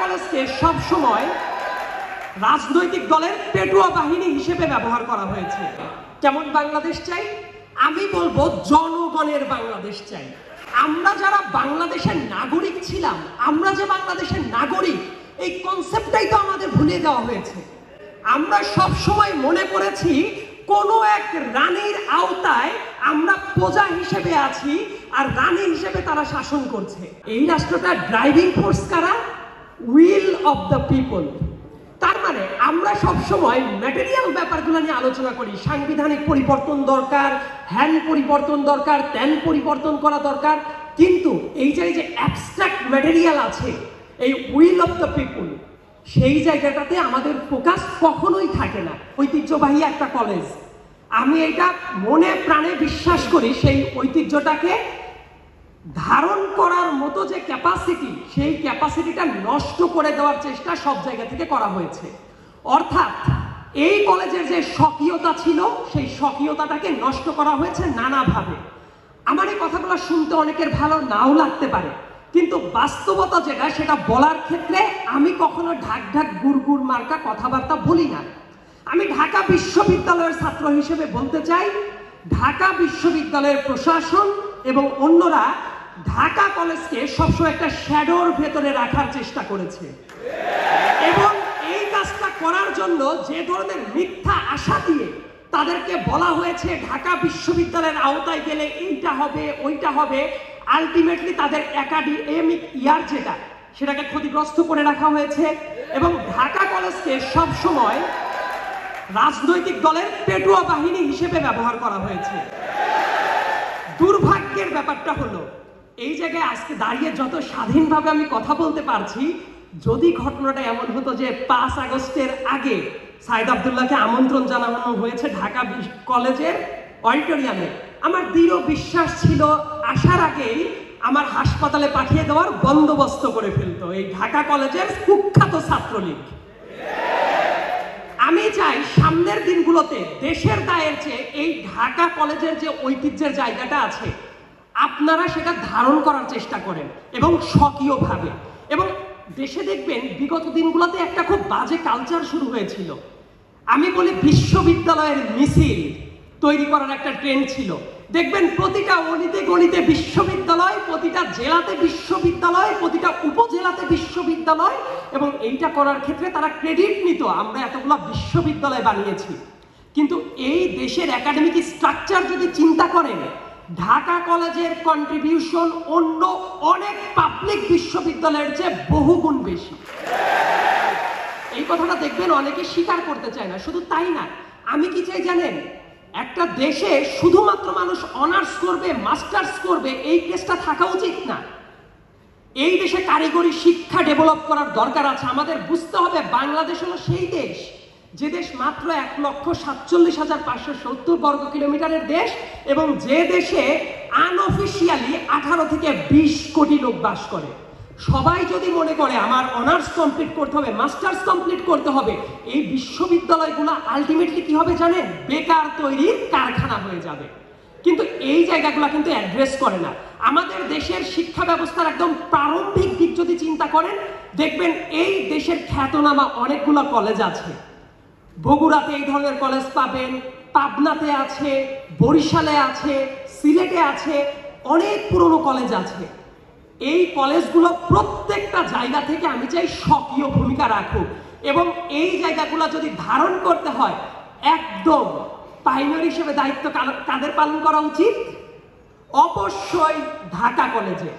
কলেজকে সব সময় রাজনৈতিক দলের পেটুয়া বাহিনী হিসেবে ব্যবহার করা হয়েছে। কেমন বাংলাদেশ চাই? আমি বলবো জনগণের বাংলাদেশ চাই। আমরা যারা বাংলাদেশের নাগরিক ছিলাম, আমরা যে বাংলাদেশের নাগরিক, এই কনসেপ্টটাই তো আমাদের ভুলিয়ে দেওয়া হয়েছে। আমরা সব সময় মনে করেছি কোনো এক রানীর আওতায় আমরা প্রজা হিসেবে আছি আর রানী হিসেবে তারা শাসন করছে। এই রাষ্ট্রটা ড্রাইভিং ফোর্স কারা? Will of the people. তার মানে আমরা সব সময় ম্যাটেরিয়াল ব্যাপারগুলো নিয়ে আলোচনা করি, সাংবিধানিক পরিবর্তন দরকার, হ্যান পরিবর্তন দরকার, ত্যান পরিবর্তন করা দরকার, কিন্তু এই যে অ্যাবস্ট্রাক্ট ম্যাটেরিয়াল আছে, এই উইল অফ দ্য পিপল, সেই জায়গাটাতে আমাদের ফোকাস কখনোই থাকে না। ঐতিহ্যবাহী একটা কলেজ, আমি এটা মনে প্রাণে বিশ্বাস করি, সেই ঐতিহ্যটাকে ধারণ করার মতো যে ক্যাপাসিটি, সেই ক্যাপাসিটিটা নষ্ট করে দেওয়ার চেষ্টা সব জায়গা থেকে করা হয়েছে। অর্থাৎ এই কলেজের যে স্বকীয়তা ছিল, সেই স্বকীয়তাটাকে নষ্ট করা হয়েছে নানাভাবে। আমার এই কথাগুলো শুনতে অনেকের ভালো নাও লাগতে পারে, কিন্তু বাস্তবতা যেটা, সেটা বলার ক্ষেত্রে আমি কখনো ঢাক ঢাক গুড় মার্কা কথাবার্তা বলি না। আমি ঢাকা বিশ্ববিদ্যালয়ের ছাত্র হিসেবে বলতে চাই, ঢাকা বিশ্ববিদ্যালয়ের প্রশাসন এবং অন্যরা ঢাকা কলেজকে সবসময় একটা শ্যাডোর ভেতরে রাখার চেষ্টা করেছে, এবং এই কাজটা করার জন্য যে ধরনের মিথ্যা আশা দিয়ে তাদেরকে বলা হয়েছে ঢাকা বিশ্ববিদ্যালয়ের আওতায় গেলে এইটা হবে ওইটা হবে, আলটিমেটলি তাদের একাডেমিক ইয়ার যেটা, সেটাকে ক্ষতিগ্রস্ত করে রাখা হয়েছে। এবং ঢাকা কলেজকে সব সময় রাজনৈতিক দলের পেটুয়া বাহিনী হিসেবে ব্যবহার করা হয়েছে। দুর্ভাগ্যের ব্যাপারটা হলো, এই জায়গায় আজকে দাঁড়িয়ে যত স্বাধীনভাবে আমি কথা বলতে পারছি, যদি ঘটনাটা এমন হতো যে 5 আগস্টের আগে সাইদ আব্দুল্লাহকে আমন্ত্রণ জানানো হয়েছে ঢাকা কলেজের অডিটোরিয়ামে, আমার দৃঢ় বিশ্বাস ছিল আসার আগেই আমার হাসপাতালে পাঠিয়ে দেওয়ার বন্দোবস্ত করে ফেলতো এই ঢাকা কলেজের কুখ্যাত ছাত্রলীগ। আমি চাই সামনের দিনগুলোতে দেশের দায়ের চেয়ে এই ঢাকা কলেজের যে ঐতিহ্যের জায়গাটা আছে, আপনারা সেটা ধারণ করার চেষ্টা করেন এবং স্বকীয়ভাবে। এবং দেশে দেখবেন বিগত দিনগুলোতে একটা খুব বাজে কালচার শুরু হয়েছিল। আমি বলি বিশ্ববিদ্যালয়ের মিছিল তৈরি করার একটা ট্রেন্ড ছিল। দেখবেন প্রতিটা অলিতে গলিতে বিশ্ববিদ্যালয়, প্রতিটা জেলাতে বিশ্ববিদ্যালয়, প্রতিটা উপজেলাতে বিশ্ববিদ্যালয়, এবং এইটা করার ক্ষেত্রে তারা ক্রেডিট নিত, আমরা এতগুলো বিশ্ববিদ্যালয় বানিয়েছি। কিন্তু এই দেশের একাডেমিক স্ট্রাকচার যদি চিন্তা করেন, ঢাকা কলেজের কন্ট্রিবিউশন অন্য অনেক পাবলিক বিশ্ববিদ্যালয়ের চেয়ে বহুগুণ বেশি। এই কথাটা দেখবেন অনেকে স্বীকার করতে চায় না। শুধু তাই না, আমি কি চাই জানেন? একটা দেশে শুধুমাত্র মানুষ অনার্স করবে, মাস্টার্স করবে, এই কেসটা থাকা উচিত না। এই দেশে কারিগরি শিক্ষা ডেভেলপ করার দরকার আছে। আমাদের বুঝতে হবে বাংলাদেশ হলো সেই দেশ যে দেশ মাত্র 1,47,570 বর্গ কিলোমিটারের দেশ, এবং যে দেশে আনঅফিসিয়ালি 18 থেকে 20 কোটি লোক বাস করে। সবাই যদি মনে করে আমার অনার্স কমপ্লিট করতে হবে, মাস্টার্স কমপ্লিট করতে হবে, এই বিশ্ববিদ্যালয়গুলো আলটিমেটলি কি হবে জানেন? বেকার তৈরির কারখানা হয়ে যাবে। কিন্তু এই জায়গাগুলো কিন্তু অ্যাড্রেস করে না। আমাদের দেশের শিক্ষা ব্যবস্থার একদম প্রারম্ভিক দিক যদি চিন্তা করেন, দেখবেন এই দেশের খ্যাতনামা অনেকগুলো কলেজ আছে। বগুড়াতে এই ধরনের কলেজ পাবেন, পাবনাতে আছে, বরিশালে আছে, সিলেটে আছে, অনেক পুরনো কলেজ আছে। এই কলেজগুলো প্রত্যেকটা জায়গা থেকে আমি চাই সক্রিয় ভূমিকা রাখুক, এবং এই জায়গাগুলো যদি ধারণ করতে হয়, একদম পাইনিয়র হিসেবে দায়িত্ব কাদের পালন করা উচিত? অবশ্যই ঢাকা কলেজে।